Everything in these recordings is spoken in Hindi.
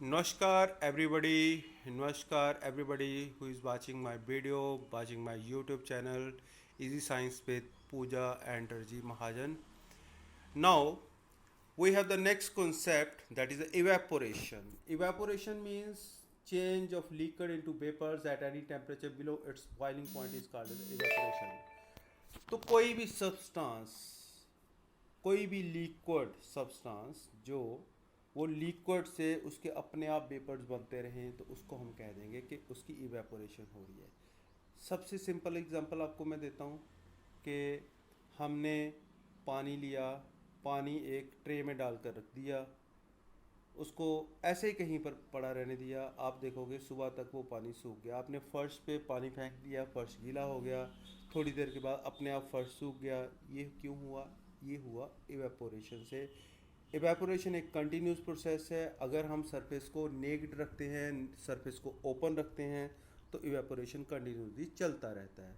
Namaskar everybody who is watching my video, watching my YouTube channel, Easy Science with Pooja and Tarji Mahajan. Now we have the next concept, that is evaporation. Evaporation means change of liquid into vapors at any temperature below its boiling point is called as evaporation. तो कोई भी लिक्विड सब्सटेंस जो वो लिक्विड से उसके अपने आप वेपर्स बनते रहें तो उसको हम कह देंगे कि उसकी इवेपोरेशन हो रही है। सबसे सिंपल एग्जांपल आपको मैं देता हूँ कि हमने पानी लिया, पानी एक ट्रे में डालकर रख दिया, उसको ऐसे ही कहीं पर पड़ा रहने दिया। आप देखोगे सुबह तक वो पानी सूख गया। आपने फर्श पे पानी फेंक दिया, फर्श गीला हो गया, थोड़ी देर के बाद अपने आप फर्श सूख गया। ये क्यों हुआ? ये हुआ इवेपोरेशन से। इवेपोरेशन एक कंटिन्यूस प्रोसेस है। अगर हम सरफेस को नेक्ड रखते हैं, सरफेस को ओपन रखते हैं, तो इवेपोरेशन कंटिन्यूसली चलता रहता है।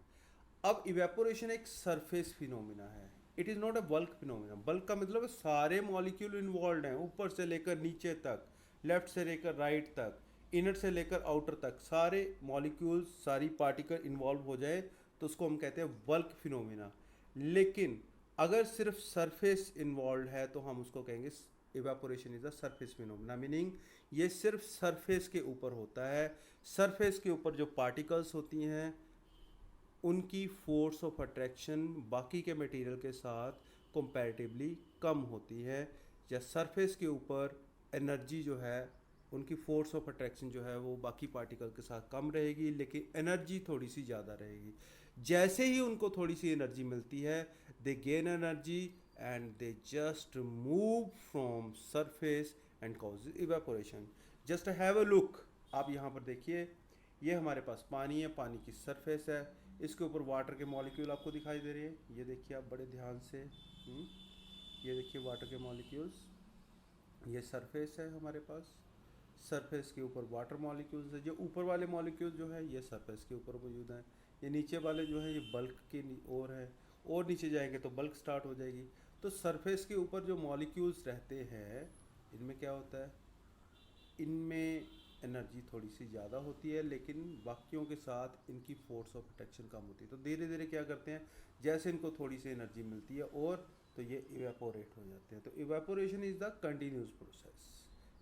अब इवेपोरेशन एक सरफेस फिनोमिना है, it is not a bulk phenomena. Bulk का मतलब सारे मॉलिक्यूल इन्वॉल्व हैं, ऊपर से लेकर नीचे तक, लेफ्ट से लेकर राइट तक, इनर से लेकर आउटर तक, सारे मॉलिक्यूल्स, सारी पार्टिकल इन्वॉल्व हो जाए तो उसको हम कहते हैं बल्क फिनोमिना। लेकिन अगर सिर्फ सरफेस इन्वॉल्व है तो हम उसको कहेंगे evaporation is a surface phenomena, meaning ये सिर्फ सरफेस के ऊपर होता है। सरफेस के ऊपर जो पार्टिकल्स होती हैं उनकी फोर्स ऑफ अट्रैक्शन बाकी के मटेरियल के साथ कंपैरेटिवली कम होती है, या सरफेस के ऊपर एनर्जी जो है, उनकी फोर्स ऑफ अट्रैक्शन जो है वो बाकी पार्टिकल के साथ कम रहेगी, लेकिन एनर्जी थोड़ी सी ज़्यादा रहेगी। जैसे ही उनको थोड़ी सी एनर्जी मिलती है, दे gain energy and they just move from surface and cause evaporation. Just have a look, आप यहाँ पर देखिए, ये हमारे पास पानी है, पानी की सरफेस है, इसके ऊपर वाटर के मॉलिक्यूल आपको दिखाई दे रहे हैं। ये देखिए आप बड़े ध्यान से, ये देखिए वाटर के मॉलिक्यूल्स, ये सरफेस है हमारे पास। सरफेस के ऊपर वाटर मॉलिक्यूल्स है। जो ऊपर वाले मॉलिक्यूल जो है ये सरफेस के ऊपर मौजूद हैं, ये नीचे वाले जो है ये बल्क के ओर है, और नीचे जाएंगे तो बल्क स्टार्ट हो जाएगी। तो सरफेस के ऊपर जो मॉलिक्यूल्स रहते हैं इनमें क्या होता है, इनमें एनर्जी थोड़ी सी ज़्यादा होती है, लेकिन बाकियों के साथ इनकी फोर्स ऑफ अट्रैक्शन कम होती है। तो धीरे धीरे क्या करते हैं, जैसे इनको थोड़ी सी एनर्जी मिलती है और तो ये इवेपोरेट हो जाते हैं। तो evaporation is the continuous process.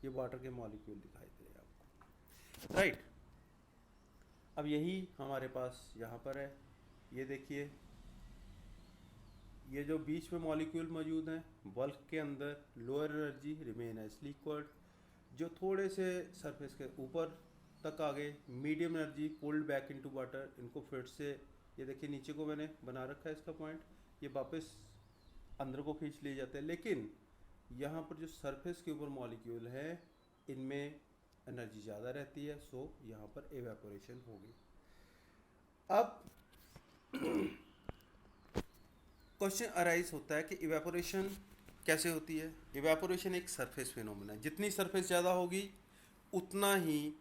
ये वाटर के मॉलिक्यूल दिखाई दे रहे हैं आपको, राइट। अब यही हमारे पास यहाँ पर है, ये देखिए, ये जो बीच में मॉलिक्यूल मौजूद हैं बल्क के अंदर, lower energy remain as liquid. जो थोड़े से सरफेस के ऊपर तक आ गए, medium energy pulled back into water, इनको फिर से, ये देखिए नीचे को मैंने बना रखा है इसका पॉइंट, ये वापस अंदर को खींच लिए जाते हैं। लेकिन यहाँ पर जो सरफेस के ऊपर मॉलिक्यूल है इनमें एनर्जी ज़्यादा रहती है, सो यहाँ पर एवेपोरेशन होगी। अब क्वेश्चन अराइज होता है कि इवेपोरेशन कैसे होती है। इवेपोरेशन एक सरफेस फिनोमेना है, जितनी सरफेस ज़्यादा होगी उतना ही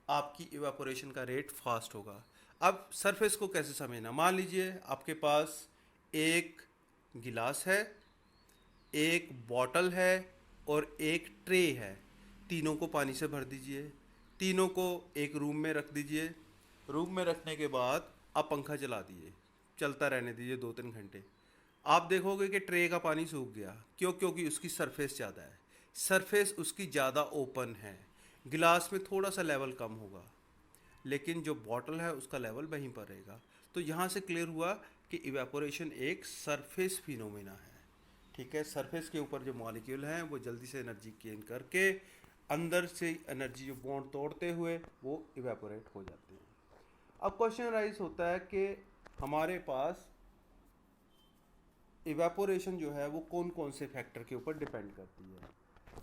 आपकी इवेपोरेशन का रेट फास्ट होगा। अब सरफेस को कैसे समझना, मान लीजिए आपके पास एक गिलास है, एक बॉटल है और एक ट्रे है। तीनों को पानी से भर दीजिए, तीनों को एक रूम में रख दीजिए। रूम में रखने के बाद आप पंखा चला दीजिए, चलता रहने दीजिए 2-3 घंटे। आप देखोगे कि ट्रे का पानी सूख गया। क्यों? क्योंकि उसकी सरफेस ज़्यादा है, सरफेस उसकी ज़्यादा ओपन है। गिलास में थोड़ा सा लेवल कम होगा, लेकिन जो बॉटल है उसका लेवल वहीं पर रहेगा। तो यहाँ से क्लियर हुआ कि इवेपोरेशन एक सरफेस फिनोमेना है। ठीक है, सरफेस के ऊपर जो मॉलिक्यूल हैं वो जल्दी से एनर्जी गेन करके अंदर से एनर्जी जो बॉन्ड तोड़ते हुए वो इवेपोरेट हो जाते हैं। अब क्वेश्चन राइज होता है कि हमारे पास इवेपोरेशन जो है वो कौन कौन से फैक्टर के ऊपर डिपेंड करती है।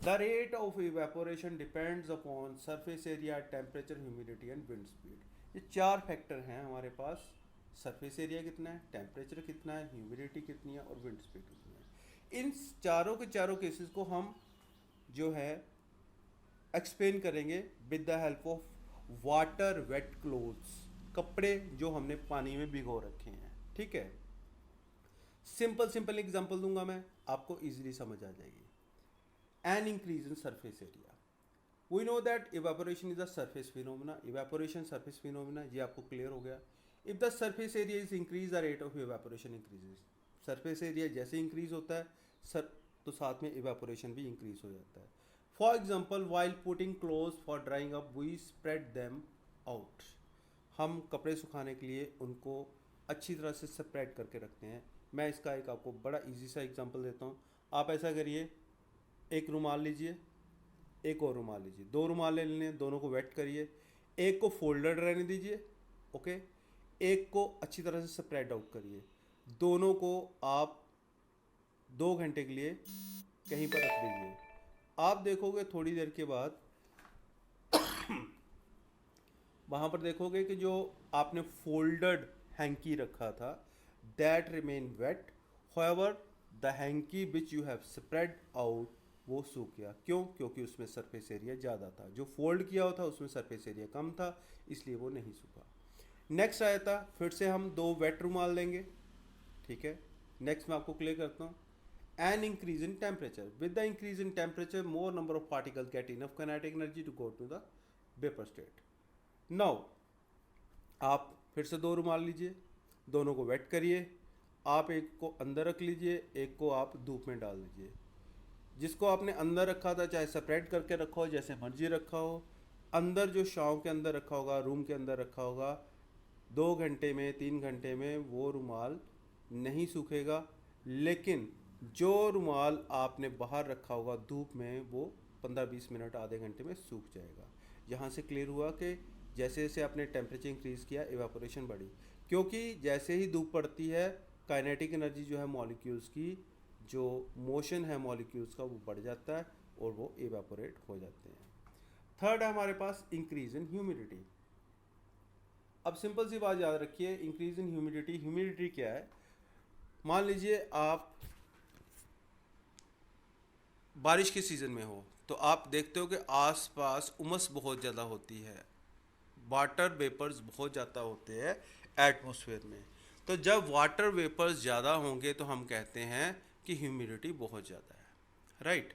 The rate of evaporation depends upon surface area, temperature, humidity and wind speed. ये 4 फैक्टर हैं हमारे पास। सरफेस एरिया कितना है, टेम्परेचर कितना है, ह्यूमिडिटी कितनी है और विंड स्पीड कितनी है। इन चारों के चारों केसेस को हम जो है एक्सप्लेन करेंगे with the help of water weight clothes, कपड़े जो हमने पानी में भिगो रखे हैं। ठीक है, सिंपल सिंपल एग्जांपल दूंगा मैं, आपको इजीली समझ आ जाएगी। An increase in surface area, we know that evaporation is a surface phenomena, evaporation surface phenomena, ये आपको क्लियर हो गया। If the surface area is increase the rate of evaporation increases, surface area जैसे इंक्रीज होता है सर तो साथ में इवेपोरेशन भी इंक्रीज हो जाता है। For example while putting cloth for drying up we spread them out, हम कपड़े सुखाने के लिए उनको अच्छी तरह से स्प्रेड करके रखते हैं। मैं इसका एक आपको बड़ा इजी सा एग्जांपल देता हूँ। आप ऐसा करिए, एक रुमाल लीजिए, एक और रुमाल लीजिए, दो रुमाल ले लेने, दोनों को वेट करिए, एक को फोल्डेड रहने दीजिए, ओके, एक को अच्छी तरह से स्प्रेड आउट करिए, दोनों को आप 2 घंटे के लिए कहीं पर रख दीजिए। आप देखोगे थोड़ी देर के बाद वहाँ पर देखोगे कि जो आपने फोल्डेड हैंकी रखा था that remain wet, however the hanky which you have spread out वो सूख गया। क्यों? क्योंकि उसमें सरफेस एरिया ज़्यादा था, जो फोल्ड किया हुआ था उसमें सरफेस एरिया कम था, इसलिए वो नहीं सूखा। नेक्स्ट आया था, फिर से हम 2 वेट रुमाल लेंगे, ठीक है। नेक्स्ट मैं आपको क्लियर करता हूँ। An increase in temperature, with the increase in temperature more number of particles get enough kinetic energy to go to the vapour state. Now आप फिर से 2 रुमाल लीजिए, दोनों को वेट करिए, आप एक को अंदर रख लीजिए, एक को आप धूप में डाल दीजिए। जिसको आपने अंदर रखा था, चाहे सेपरेट करके रखा हो, जैसे मर्जी रखा हो, अंदर जो छांव के अंदर रखा होगा, रूम के अंदर रखा होगा, 2 घंटे में 3 घंटे में वो रुमाल नहीं सूखेगा। लेकिन जो रुमाल आपने बाहर रखा होगा धूप में, वो 15-20 मिनट आधे घंटे में सूख जाएगा। यहाँ से क्लियर हुआ कि जैसे जैसे आपने टेम्परेचर इंक्रीज़ किया इवेपोरेशन बढ़ी, क्योंकि जैसे ही धूप पड़ती है काइनेटिक एनर्जी जो है मॉलिक्यूल्स की, जो मोशन है मॉलिक्यूल्स का, वो बढ़ जाता है और वो इवेपोरेट हो जाते हैं। थर्ड है हमारे पास इंक्रीज इन ह्यूमिडिटी। अब सिंपल सी बात याद रखिए, इंक्रीज इन ह्यूमिडिटी, ह्यूमिडिटी क्या है? मान लीजिए आप बारिश के सीज़न में हो तो आप देखते हो कि आसपास उमस बहुत ज़्यादा होती है, वाटर वेपर्स बहुत ज़्यादा होते हैं एटमॉस्फेयर में। तो जब वाटर वेपर्स ज़्यादा होंगे तो हम कहते हैं कि ह्यूमिडिटी बहुत ज़्यादा है, राइट।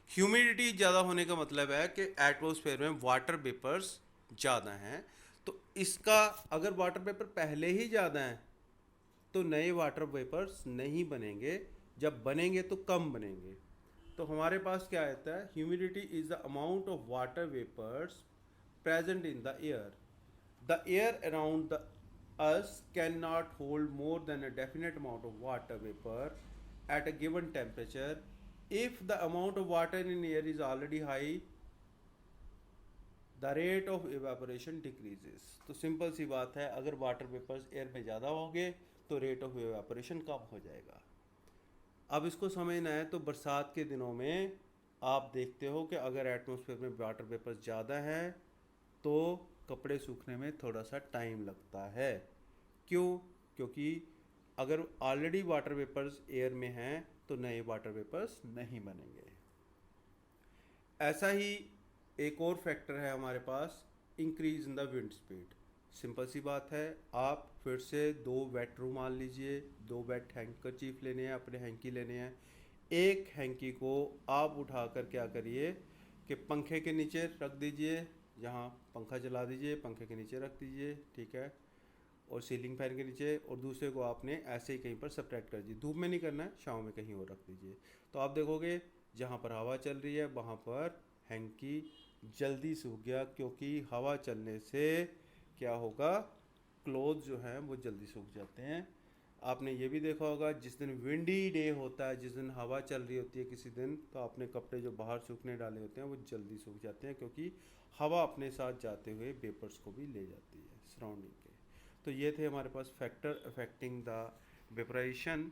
ह्यूमिडिटी ज़्यादा होने का मतलब है कि एटमॉस्फेयर में वाटर वेपर्स ज़्यादा हैं। तो इसका अगर वाटर वेपर पहले ही ज़्यादा हैं तो नए वाटर वेपर्स नहीं बनेंगे, जब बनेंगे तो कम बनेंगे। तो हमारे पास क्या आता है? Humidity is the amount of water vapours present in the air. The air around us cannot hold more than a definite amount of water vapor at a given temperature. If the amount of water in air is already high, the rate of evaporation decreases. तो सिंपल सी बात है, अगर वाटर वेपर्स एयर में ज़्यादा होंगे तो रेट ऑफ एवापोरेशन कम हो जाएगा। अब इसको समझना है तो बरसात के दिनों में आप देखते हो कि अगर एटमॉस्फेयर में वाटर वेपर्स ज़्यादा हैं तो कपड़े सूखने में थोड़ा सा टाइम लगता है। क्यों? क्योंकि अगर ऑलरेडी वाटर वेपर्स एयर में हैं तो नए वाटर वेपर्स नहीं बनेंगे। ऐसा ही एक और फैक्टर है हमारे पास, increase in the wind speed. Simple सी बात है, आप फिर से 2 वेट रुमाल लीजिए, 2 वेट हैंकरचीफ लेने हैं, अपने हैंकी लेने हैं। एक हैंकी को आप उठा कर क्या करिए कि पंखे के नीचे रख दीजिए, जहाँ पंखा चला दीजिए, पंखे के नीचे रख दीजिए, ठीक है, और सीलिंग फैन के नीचे, और दूसरे को आपने ऐसे ही कहीं पर सेपरेट कर दीजिए। धूप में नहीं करना है, छाँव में कहीं और रख दीजिए। तो आप देखोगे जहाँ पर हवा चल रही है वहाँ पर हैंकी जल्दी सूख गया, क्योंकि हवा चलने से क्या होगा, क्लोथ जो हैं वो जल्दी सूख जाते हैं। आपने ये भी देखा होगा जिस दिन विंडी डे होता है, जिस दिन हवा चल रही होती है किसी दिन, तो आपने कपड़े जो बाहर सूखने डाले होते हैं वो जल्दी सूख जाते हैं, क्योंकि हवा अपने साथ जाते हुए वेपर्स को भी ले जाती है सराउंडिंग के। तो ये थे हमारे पास फैक्टर अफेक्टिंग द वेपराइजेशन